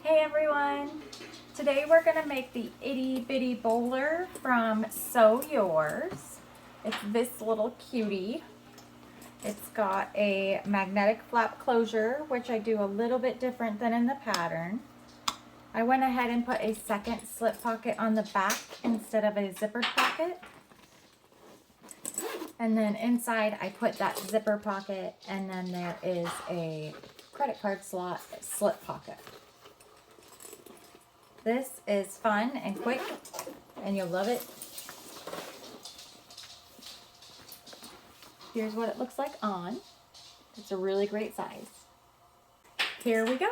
Hey everyone! Today we're going to make the itty bitty bowler from Sew Yours. It's this little cutie. It's got a magnetic flap closure, which I do a little bit different than in the pattern. I went ahead and put a second slip pocket on the back instead of a zippered pocket. And then inside I put that zipper pocket, and then there is a credit card slot slip pocket. This is fun and quick, and you'll love it. Here's what it looks like on. It's a really great size. Here we go.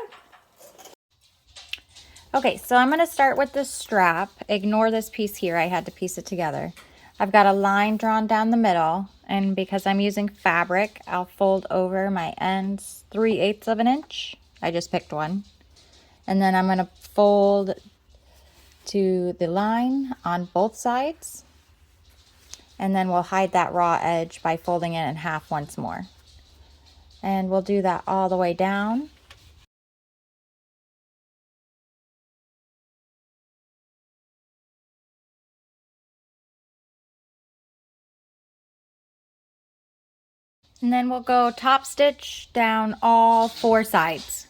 Okay, so I'm going to start with the strap. Ignore this piece here. I had to piece it together. I've got a line drawn down the middle, and because I'm using fabric, I'll fold over my ends 3/8 of an inch. I just picked one. And then I'm going to fold to the line on both sides. And then we'll hide that raw edge by folding it in half once more. And we'll do that all the way down. And then we'll go top stitch down all 4 sides.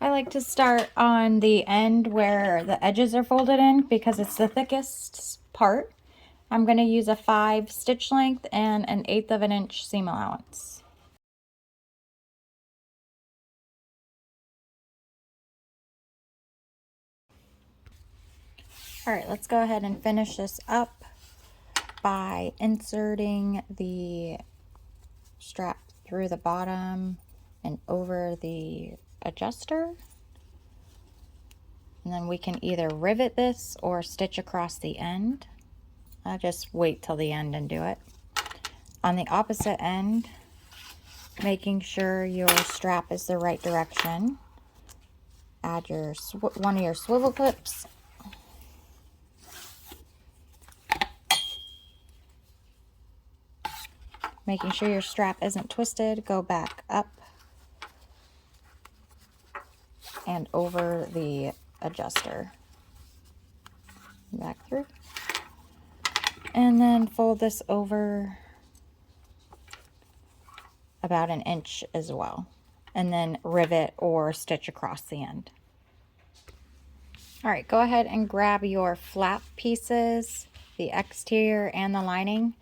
I like to start on the end where the edges are folded in because it's the thickest part. I'm going to use a 5 stitch length and an 1/8 of an inch seam allowance. Alright, let's go ahead and finish this up by inserting the strap through the bottom and over the adjuster. And then we can either rivet this or stitch across the end. I'll just wait till the end and do it. On the opposite end, making sure your strap is the right direction. Add your one of your swivel clips. Making sure your strap isn't twisted, go back up and over the adjuster. Back through. And then fold this over about an inch as well. And then rivet or stitch across the end. Alright, go ahead and grab your flap pieces, the exterior and the lining.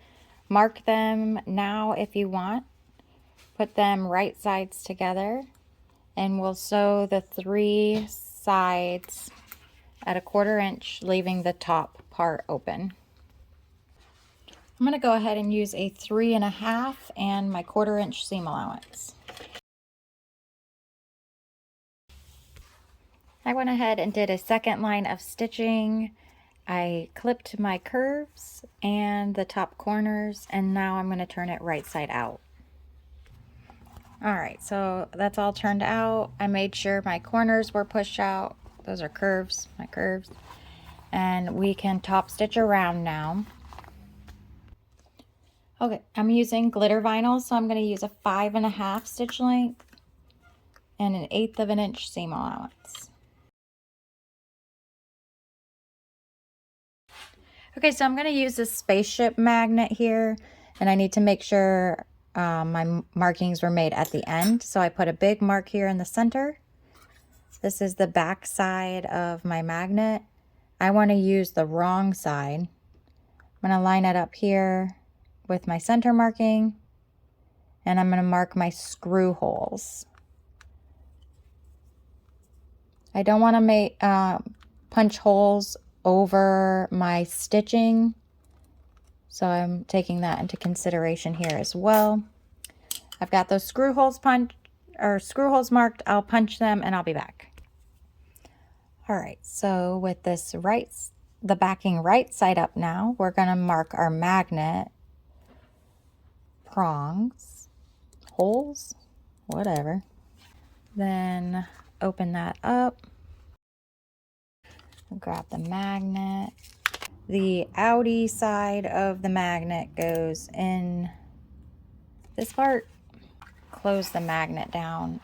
Mark them now if you want. Put them right sides together, and we'll sew the 3 sides at a 1/4 inch, leaving the top part open. I'm going to go ahead and use a 3.5 and my 1/4 inch seam allowance. I went ahead and did a second line of stitching. I clipped my curves and the top corners, and now I'm going to turn it right side out. Alright, so that's all turned out. I made sure my corners were pushed out. Those are curves, my curves. And we can top stitch around now. Okay, I'm using glitter vinyl, so I'm going to use a 5.5 stitch length and an 1/8 of an inch seam allowance. Okay, so I'm going to use this spaceship magnet here, and I need to make sure my markings were made at the end. So I put a big mark here in the center. This is the back side of my magnet. I want to use the wrong side. I'm going to line it up here with my center marking, and I'm going to mark my screw holes. I don't want to make punch holes over my stitching, so I'm taking that into consideration here as well. I've got those screw holes marked. I'll punch them and I'll be back. All right, so with this the backing right side up now, we're going to mark our magnet prongs, holes, whatever. Then open that up. Grab the magnet. The outie side of the magnet goes in this part. Close the magnet down.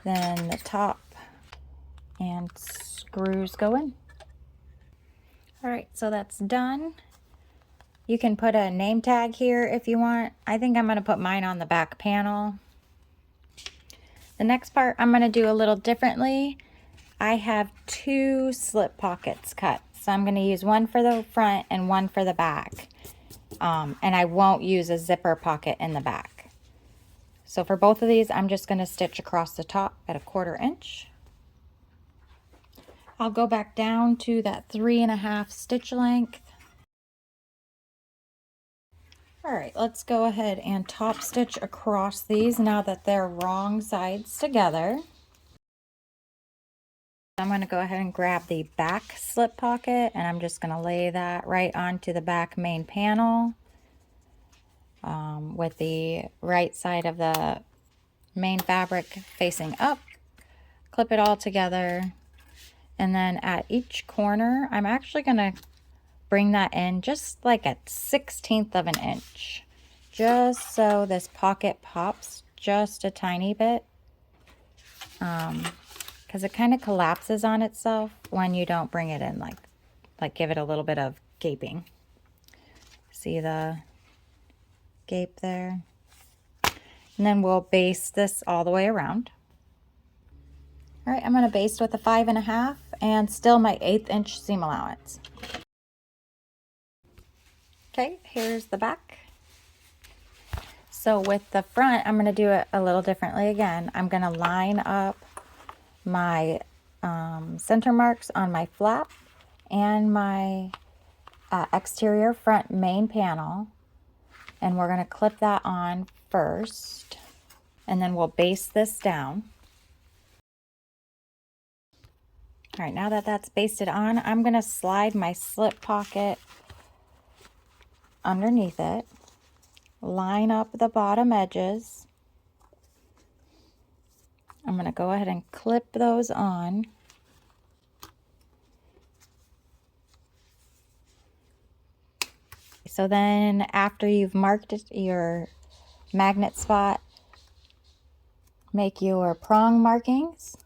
Then the top and screws go in. All right, so that's done. You can put a name tag here if you want. I think I'm going to put mine on the back panel. The next part I'm going to do a little differently. I have 2 slip pockets cut. So I'm going to use one for the front and one for the back. And I won't use a zipper pocket in the back. So for both of these, I'm just going to stitch across the top at a 1/4 inch. I'll go back down to that 3.5 stitch length. All right, let's go ahead and top stitch across these now that they're wrong sides together. I'm going to go ahead and grab the back slip pocket, and I'm just going to lay that right onto the back main panel with the right side of the main fabric facing up. Clip it all together, and then at each corner I'm actually going to bring that in just like a 1/16 of an inch, just so this pocket pops just a tiny bit, because it kind of collapses on itself when you don't bring it in, like give it a little bit of gaping. See the gape there? And then we'll baste this all the way around. All right, I'm going to baste with a 5.5 and still my 1/8 inch seam allowance. Okay, here's the back. So with the front, I'm going to do it a little differently again. I'm going to line up my center marks on my flap and my exterior front main panel, and we're going to clip that on first, and then we'll baste this down. All right, now that that's basted on, I'm going to slide my slip pocket underneath it, line up the bottom edges. I'm going to go ahead and clip those on. So then after you've marked your magnet spot, make your prong markings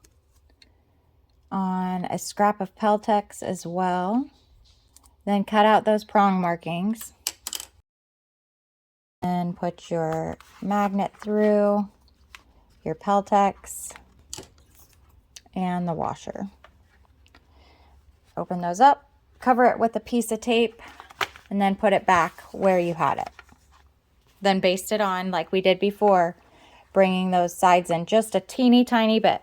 on a scrap of Peltex as well. Then cut out those prong markings and put your magnet through your Peltex and the washer. Open those up, cover it with a piece of tape, and then put it back where you had it. Then baste it on like we did before, bringing those sides in just a teeny tiny bit.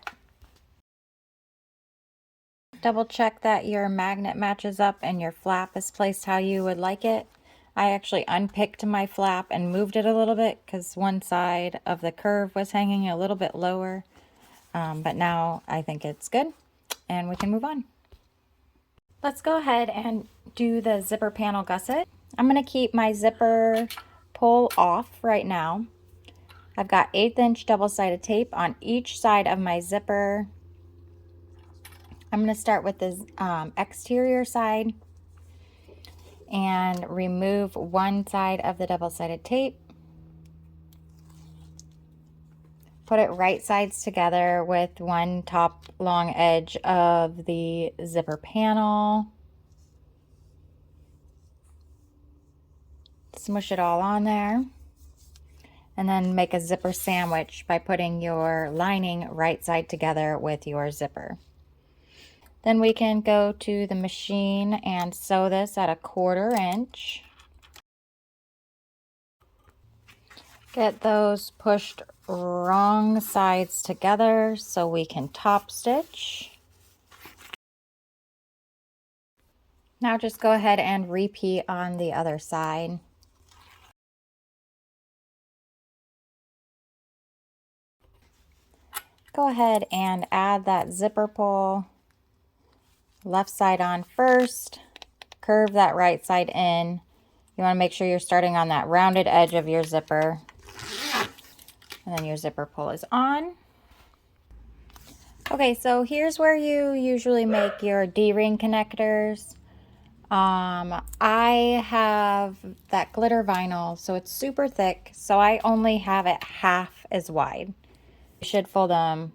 Double check that your magnet matches up and your flap is placed how you would like it. I actually unpicked my flap and moved it a little bit because one side of the curve was hanging a little bit lower. But now I think it's good and we can move on. Let's go ahead and do the zipper panel gusset. I'm going to keep my zipper pull off right now. I've got 1/8 inch double-sided tape on each side of my zipper. I'm going to start with the exterior side and remove one side of the double-sided tape. Put it right sides together with one top long edge of the zipper panel. Smush it all on there. And then make a zipper sandwich by putting your lining right side together with your zipper. Then we can go to the machine and sew this at a 1/4 inch. Get those pushed wrong sides together so we can top stitch. Now just go ahead and repeat on the other side. Go ahead and add that zipper pull. Left side on first, curve that right side in. You want to make sure you're starting on that rounded edge of your zipper. And then your zipper pull is on. Okay, so here's where you usually make your D-ring connectors. I have that glitter vinyl, so it's super thick, so I only have it half as wide. You should fold them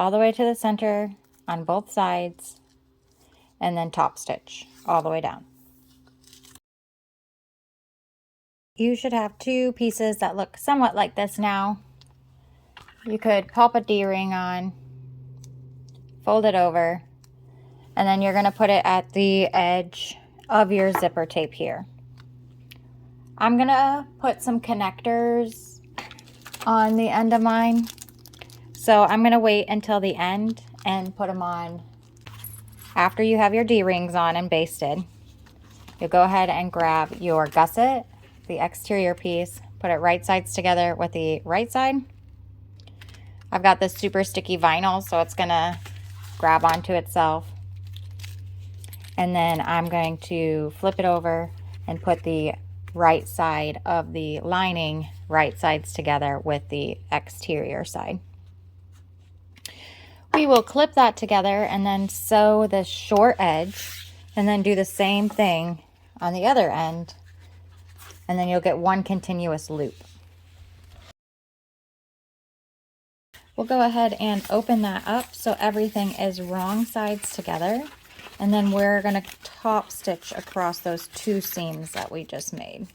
all the way to the center on both sides, and then top stitch all the way down. You should have two pieces that look somewhat like this now. You could pop a D-ring on, fold it over, and then you're going to put it at the edge of your zipper tape here. I'm going to put some connectors on the end of mine. So I'm going to wait until the end and put them on after you have your D-rings on and basted. You'll go ahead and grab your gusset, the exterior piece, put it right sides together with the right side. I've got this super sticky vinyl, so it's going to grab onto itself. And then I'm going to flip it over and put the right side of the lining right sides together with the exterior side. We will clip that together and then sew the short edge and then do the same thing on the other end, and then you'll get one continuous loop. We'll go ahead and open that up so everything is wrong sides together, and then we're going to top stitch across those two seams that we just made.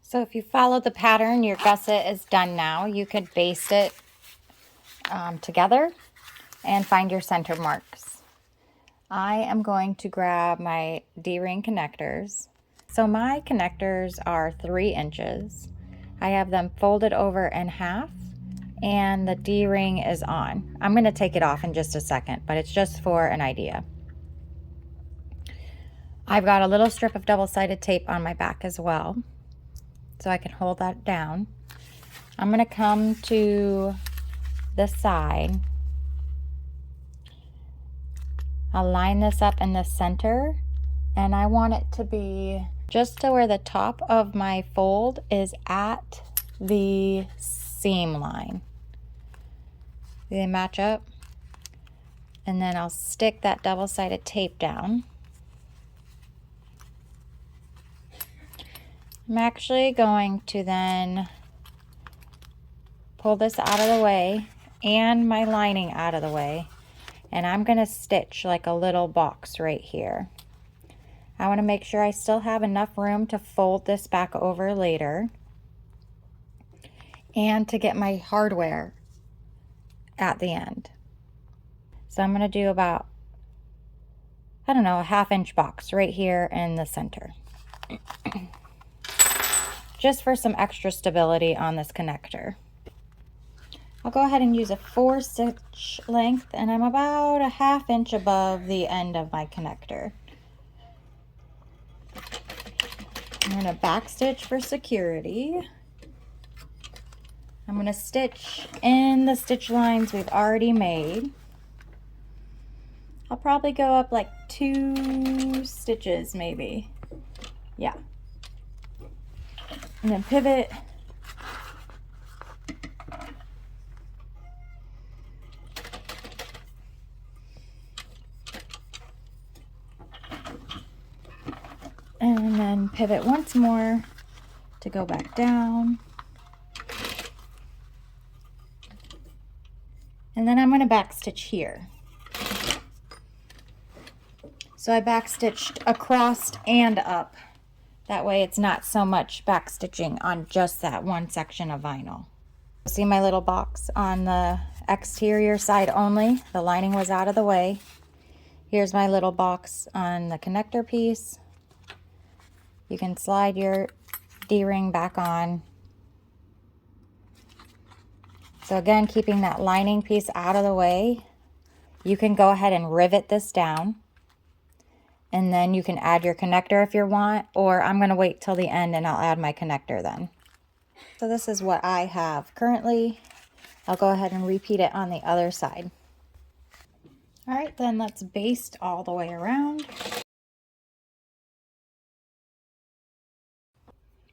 So if you follow the pattern, your gusset is done now. You could baste it together and find your center marks. I am going to grab my D-ring connectors. So my connectors are 3 inches. I have them folded over in half and the D-ring is on. I'm going to take it off in just a second, but it's just for an idea. I've got a little strip of double-sided tape on my back as well, so I can hold that down. I'm going to come to the side. I'll line this up in the center, and I want it to be just to where the top of my fold is at the seam line. They match up, and then I'll stick that double-sided tape down. I'm actually going to then pull this out of the way and my lining out of the way, and I'm going to stitch like a little box right here. I want to make sure I still have enough room to fold this back over later and to get my hardware at the end. So I'm going to do about, I don't know, a 1/2 inch box right here in the center. Just for some extra stability on this connector. I'll go ahead and use a 4 stitch length, and I'm about a 1/2 inch above the end of my connector. I'm going to back stitch for security. I'm going to stitch in the stitch lines we've already made. I'll probably go up like 2 stitches maybe. Yeah. And then pivot. And then pivot once more to go back down. And then I'm going to back stitch here. So I back stitched across and up. That way it's not so much back stitching on just that one section of vinyl. See my little box on the exterior side only. The lining was out of the way. Here's my little box on the connector piece. You can slide your D-ring back on. So again, keeping that lining piece out of the way, you can go ahead and rivet this down. And then you can add your connector if you want, or I'm going to wait till the end and I'll add my connector then. So this is what I have currently. I'll go ahead and repeat it on the other side. All right, then let's baste all the way around.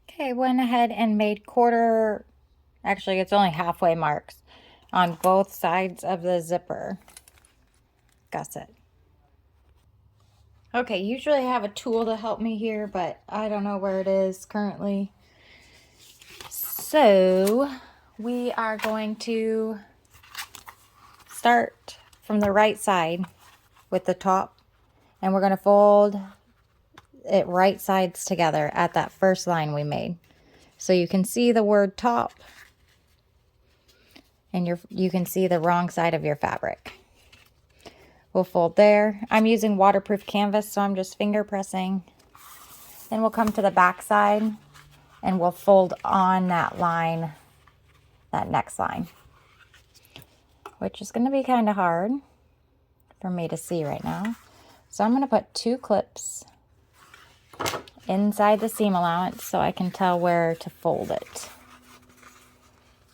Okay, went ahead and made actually it's only halfway marks on both sides of the zipper gusset. Okay, usually I have a tool to help me here, but I don't know where it is currently. So we are going to start from the right side with the top, and we're going to fold it right sides together at that first line we made. So you can see the word top, and you can see the wrong side of your fabric. We'll fold there. I'm using waterproof canvas, so I'm just finger pressing. Then we'll come to the back side and we'll fold on that line, that next line, which is going to be kind of hard for me to see right now. So I'm going to put 2 clips inside the seam allowance so I can tell where to fold it.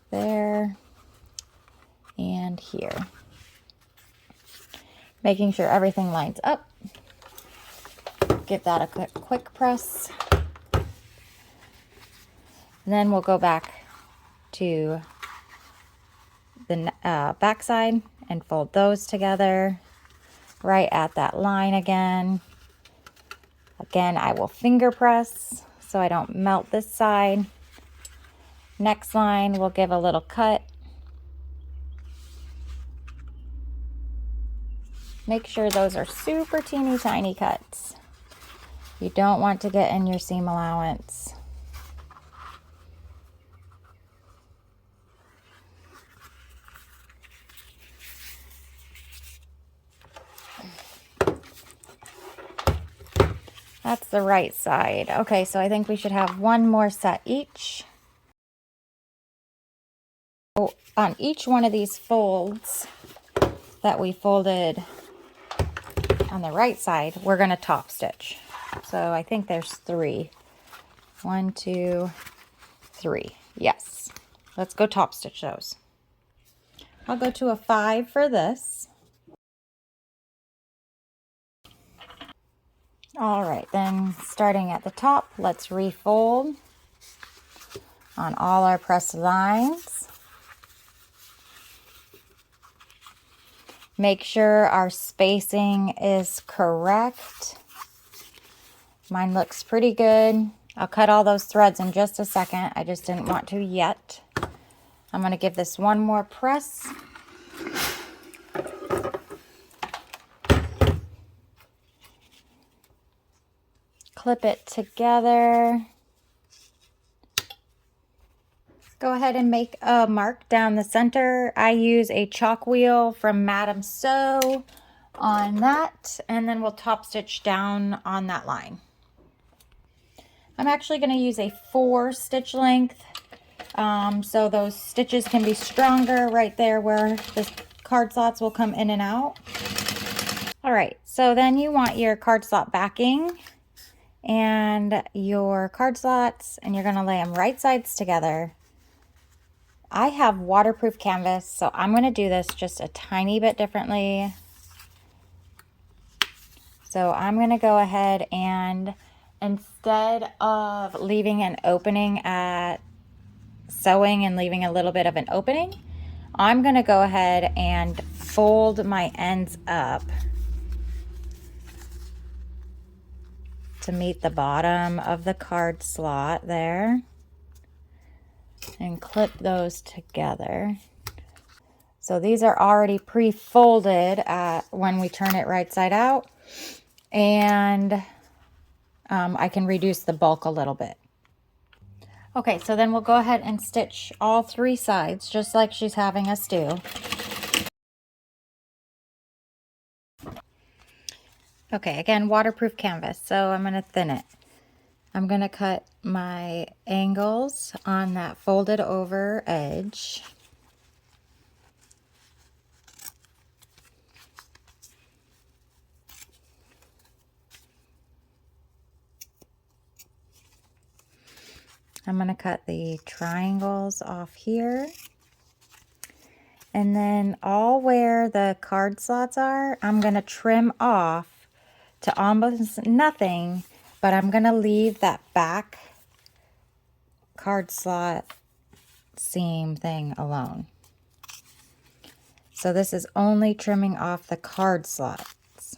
There and here. Making sure everything lines up. Give that a quick press. And then we'll go back to the back side and fold those together right at that line again. Again, I will finger press so I don't melt this side. Next line, we'll give a little cut. Make sure those are super teeny tiny cuts. You don't want to get in your seam allowance. That's the right side. Okay, so I think we should have one more set each. So on each one of these folds that we folded on the right side, we're going to top stitch. So I think there's 3. 1, 2, 3. Yes. Let's go top stitch those. I'll go to a 5 for this. All right, then starting at the top, let's refold on all our pressed lines. Make sure our spacing is correct. Mine looks pretty good. I'll cut all those threads in just a second. I just didn't want to yet. I'm going to give this one more press. Clip it together. Go ahead and make a mark down the center. I use a chalk wheel from Madamsews on that, and then we'll top stitch down on that line. I'm actually going to use a 4 stitch length, so those stitches can be stronger right there where the card slots will come in and out. All right, so then you want your card slot backing and your card slots, and you're going to lay them right sides together. I have waterproof canvas, so I'm going to do this just a tiny bit differently. So I'm going to go ahead and instead of leaving an opening at sewing and leaving a little bit of an opening, I'm going to go ahead and fold my ends up to meet the bottom of the card slot there. And clip those together. So these are already pre-folded when we turn it right side out, and I can reduce the bulk a little bit. Okay, so then we'll go ahead and stitch all 3 sides just like she's having us do. Okay, again, waterproof canvas, so I'm going to thin it. I'm going to cut my angles on that folded over edge. I'm going to cut the triangles off here. And then all where the card slots are, I'm going to trim off to almost nothing, but I'm going to leave that back card slot seam thing alone. So this is only trimming off the card slots.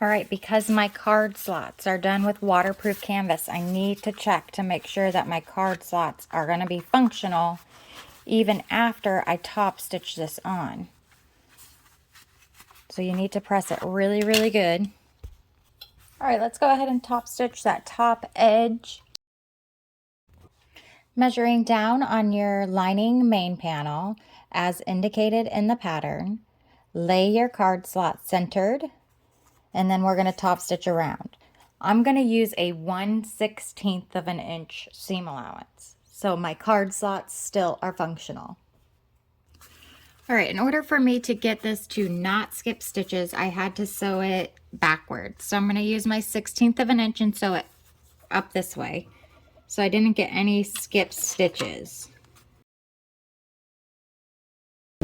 All right, because my card slots are done with waterproof canvas, I need to check to make sure that my card slots are going to be functional even after I top stitch this on. So you need to press it really, really good. All right, let's go ahead and top stitch that top edge. Measuring down on your lining main panel as indicated in the pattern, lay your card slot centered, and then we're going to top stitch around. I'm going to use a 1/16 of an inch seam allowance, so my card slots still are functional. All right, in order for me to get this to not skip stitches, I had to sew it backwards. So I'm going to use my 1/16 of an inch and sew it up this way, so I didn't get any skip stitches.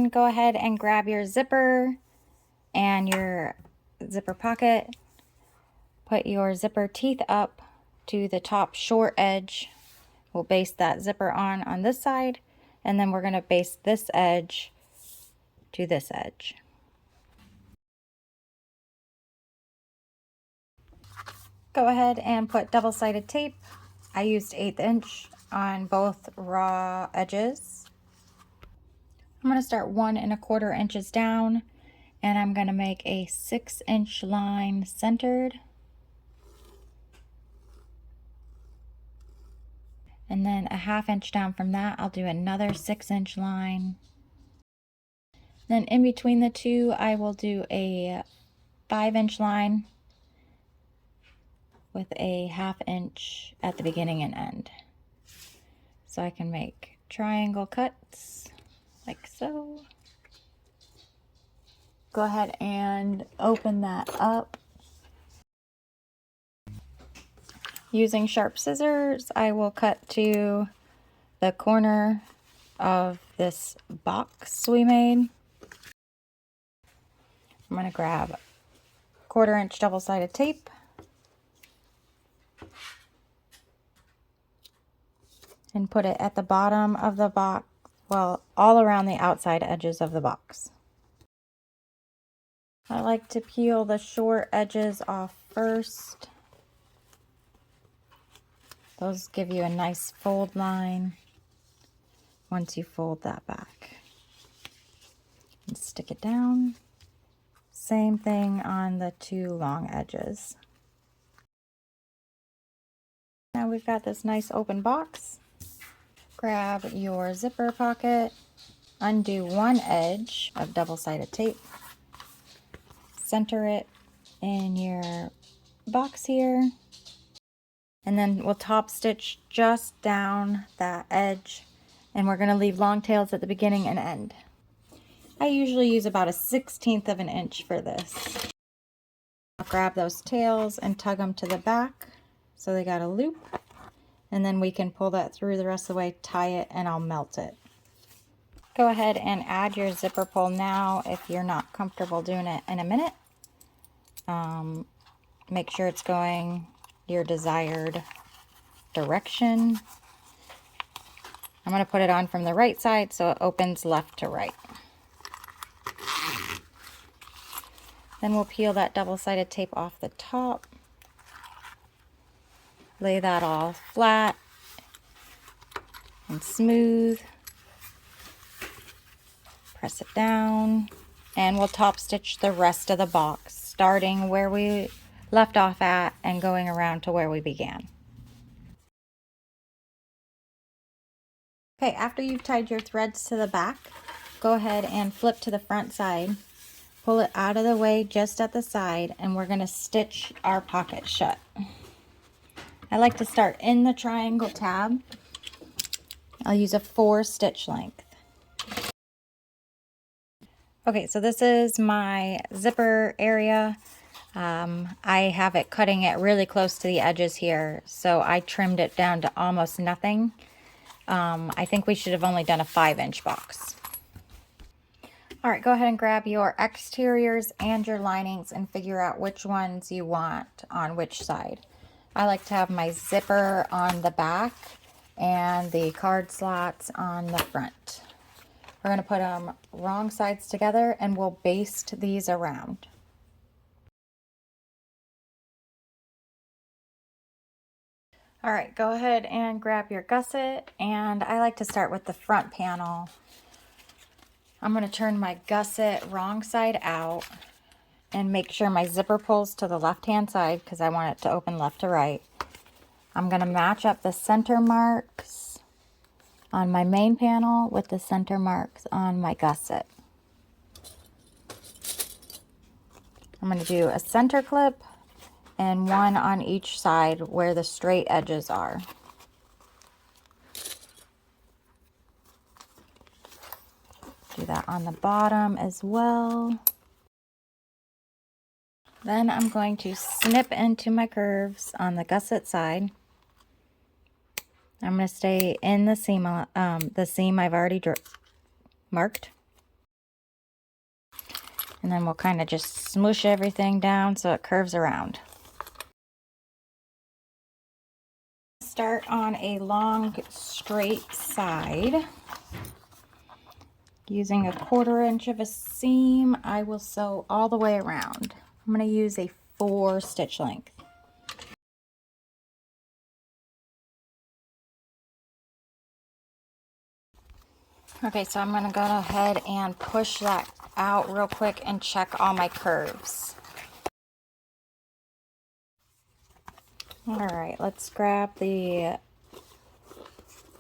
Go ahead and grab your zipper and your zipper pocket. Put your zipper teeth up to the top short edge. We'll baste that zipper on this side, and then we're going to baste this edge to this edge. Go ahead and put double-sided tape. I used 1/8 inch on both raw edges. I'm going to start 1 1/4 inches down, and I'm going to make a 6-inch line centered. And then a 1/2 inch down from that, I'll do another 6-inch line. Then in between the two, I will do a 5-inch line with a 1/2 inch at the beginning and end. So I can make triangle cuts like so. Go ahead and open that up. Using sharp scissors, I will cut to the corner of this box we made. I'm going to grab 1/4 inch double-sided tape. And put it at the bottom of the box, well, all around the outside edges of the box. I like to peel the short edges off first. Those give you a nice fold line once you fold that back. And stick it down. Same thing on the 2 long edges. Now we've got this nice open box. Grab your zipper pocket, undo one edge of double-sided tape, center it in your box here, and then we'll top stitch just down that edge, and we're going to leave long tails at the beginning and end. I usually use about a 1/16 of an inch for this. I'll grab those tails and tug them to the back so they got a loop, and then we can pull that through the rest of the way, tie it, and I'll melt it. Go ahead and add your zipper pull now if you're not comfortable doing it in a minute. Make sure it's going your desired direction. I'm going to put it on from the right side so it opens left to right. Then we'll peel that double-sided tape off the top. Lay that all flat and smooth. Press it down, and we'll top stitch the rest of the box, starting where we left off at and going around to where we began. Okay, after you've tied your threads to the back, go ahead and flip to the front side. Pull it out of the way just at the side, and we're going to stitch our pocket shut. I like to start in the triangle tab. I'll use a 4 stitch length. Okay, so this is my zipper area. I have it cutting it really close to the edges here, so I trimmed it down to almost nothing. I think we should have only done a 5-inch box. All right, go ahead and grab your exteriors and your linings and figure out which ones you want on which side. I like to have my zipper on the back and the card slots on the front. We're going to put them wrong sides together, and we'll baste these around. All right, go ahead and grab your gusset, and I like to start with the front panel. I'm going to turn my gusset wrong side out and make sure my zipper pulls to the left-hand side because I want it to open left to right. I'm going to match up the center marks on my main panel with the center marks on my gusset. I'm going to do a center clip and one on each side where the straight edges are. Do that on the bottom as well. Then I'm going to snip into my curves on the gusset side. I'm going to stay in the seam I've already marked. And then we'll kind of just smoosh everything down so it curves around. Start on a long straight side. Using a 1/4 inch of a seam, I will sew all the way around. I'm going to use a 4 stitch length. Okay, so I'm going to go ahead and push that out real quick and check all my curves. All right, let's grab the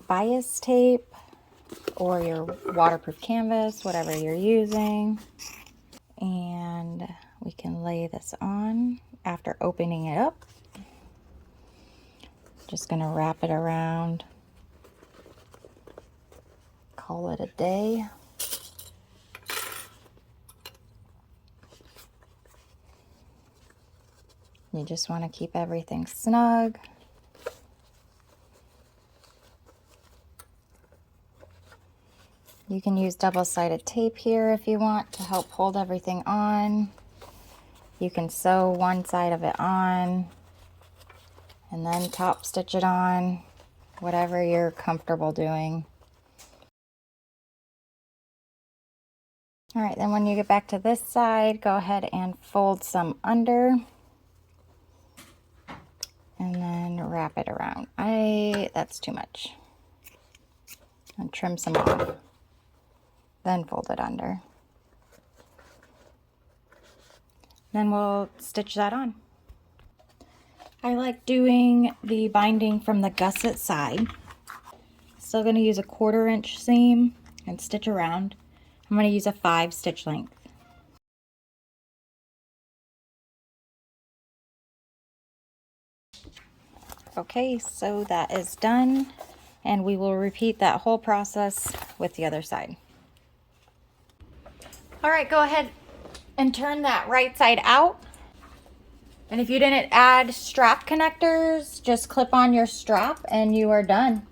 bias tape or your waterproof canvas, whatever you're using. And we can lay this on after opening it up. Just going to wrap it around. Call it a day. You just want to keep everything snug. You can use double-sided tape here if you want to help hold everything on. You can sew one side of it on and then top stitch it on, whatever you're comfortable doing. All right, then when you get back to this side, go ahead and fold some under and then wrap it around. That's too much. And trim some off. Then fold it under. Then we'll stitch that on. I like doing the binding from the gusset side. Still going to use a 1/4 inch seam and stitch around. I'm going to use a 5 stitch length. Okay, so that is done, and we will repeat that whole process with the other side. All right, go ahead and turn that right side out. And if you didn't add strap connectors, just clip on your strap and you are done.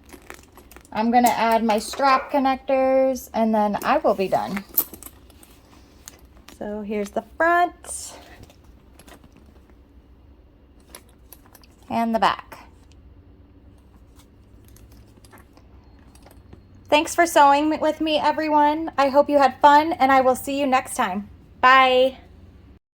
I'm going to add my strap connectors and then I will be done. So here's the front and the back. Thanks for sewing with me, everyone. I hope you had fun, and I will see you next time. Bye.